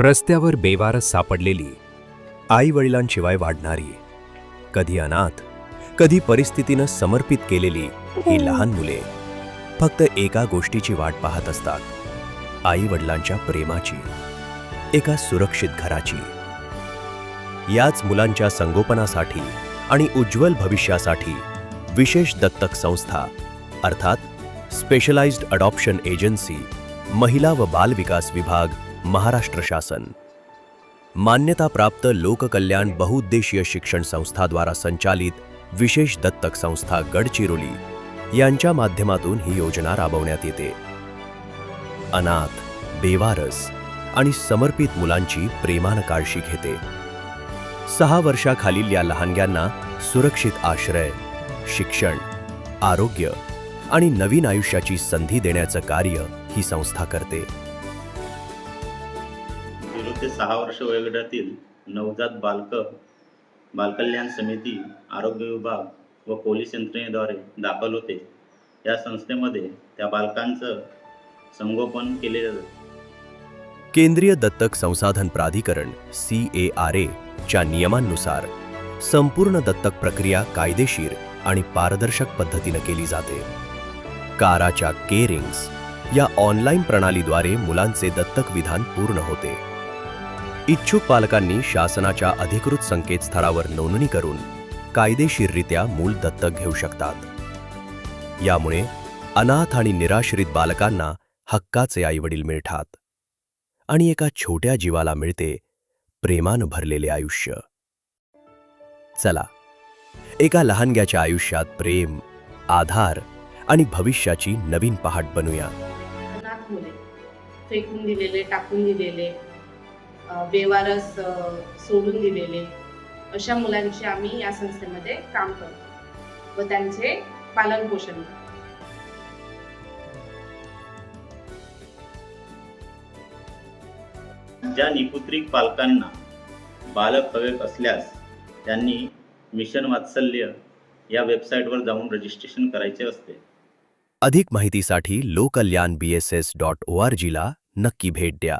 रस्त्यावर बेवारस सापडलेली, आई वडिलांशिवाय वाढणारी, कधी अनाथ, कधी परिस्थितीनं समर्पित केलेली ही लहान मुले फक्त एका गोष्टीची वाट पाहत असतात, आई वडिलांच्या प्रेमाची, एका सुरक्षित घराची. याच मुलांच्या संगोपनासाठी आणि उज्ज्वल भविष्यासाठी विशेष दत्तक संस्था अर्थात स्पेशलाइज्ड अडॉप्शन एजन्सी, महिला व बाल विकास विभाग, महाराष्ट्र शासन, मान्यताप्राप्त लोककल्याण बहुउद्देशीय शिक्षण संस्थाद्वारा संचालित विशेष दत्तक संस्था गडचिरोली यांच्या माध्यमातून ही योजना राबवण्यात येते. अनाथ, बेवारस आणि समर्पित मुलांची प्रेमानं काळजी घेते. 6 वर्षाखालील या लहानग्यांना सुरक्षित आश्रय, शिक्षण, आरोग्य आणि नवीन आयुष्याची संधी देण्याचं कार्य ही संस्था करते. 0 ते 6 वर्ष वयोगटातील नवजात बालकल्याण समिती, आरोग्य विभाग व पोलीस यंत्रणेद्वारे दाखल होते. या संस्थेमध्ये त्या बालकांचं संगोपन केले जाते. केंद्रीय दत्तक संसाधन प्राधिकरण CARA च्या नियमांनुसार संपूर्ण दत्तक प्रक्रिया कायदेशीर आणि पारदर्शक पद्धतीने केली जाते. काराच्या केअरिंग्स या ऑनलाईन प्रणालीद्वारे मुलांचे दत्तक विधान पूर्ण होते. इच्छुक पालकांनी शासनाच्या अधिकृत संकेतस्थळावर नोंदणी करून कायदेशीररित्या मूल दत्तक घेऊ शकतात. यामुळे अनाथ आणि निराश्रित बालकांना हक्काचे आईवडील मिळतात आणि एका छोट्या जीवाला मिळते प्रेमानं भरलेले आयुष्य. चला, एका लहानग्याच्या आयुष्यात प्रेम, आधार आणि भविष्याची नवीन पहाट बनूया. अनाथ मुले, फेकून दिलेले, टाकून दिलेले, बेवारस सोडून दिलेले अशा मुलांची आम्ही या संस्थेमध्ये काम करतो व त्यांचे पालन पोषण करतो. ज्या निपुत्रिक पालकांना बालक हवे असल्यास त्यांनी मिशन वात्सल्य या वेबसाईटवर जाऊन रजिस्ट्रेशन करायचे असते. अधिक माहितीसाठी lokalyanbss.org ला नक्की भेट द्या.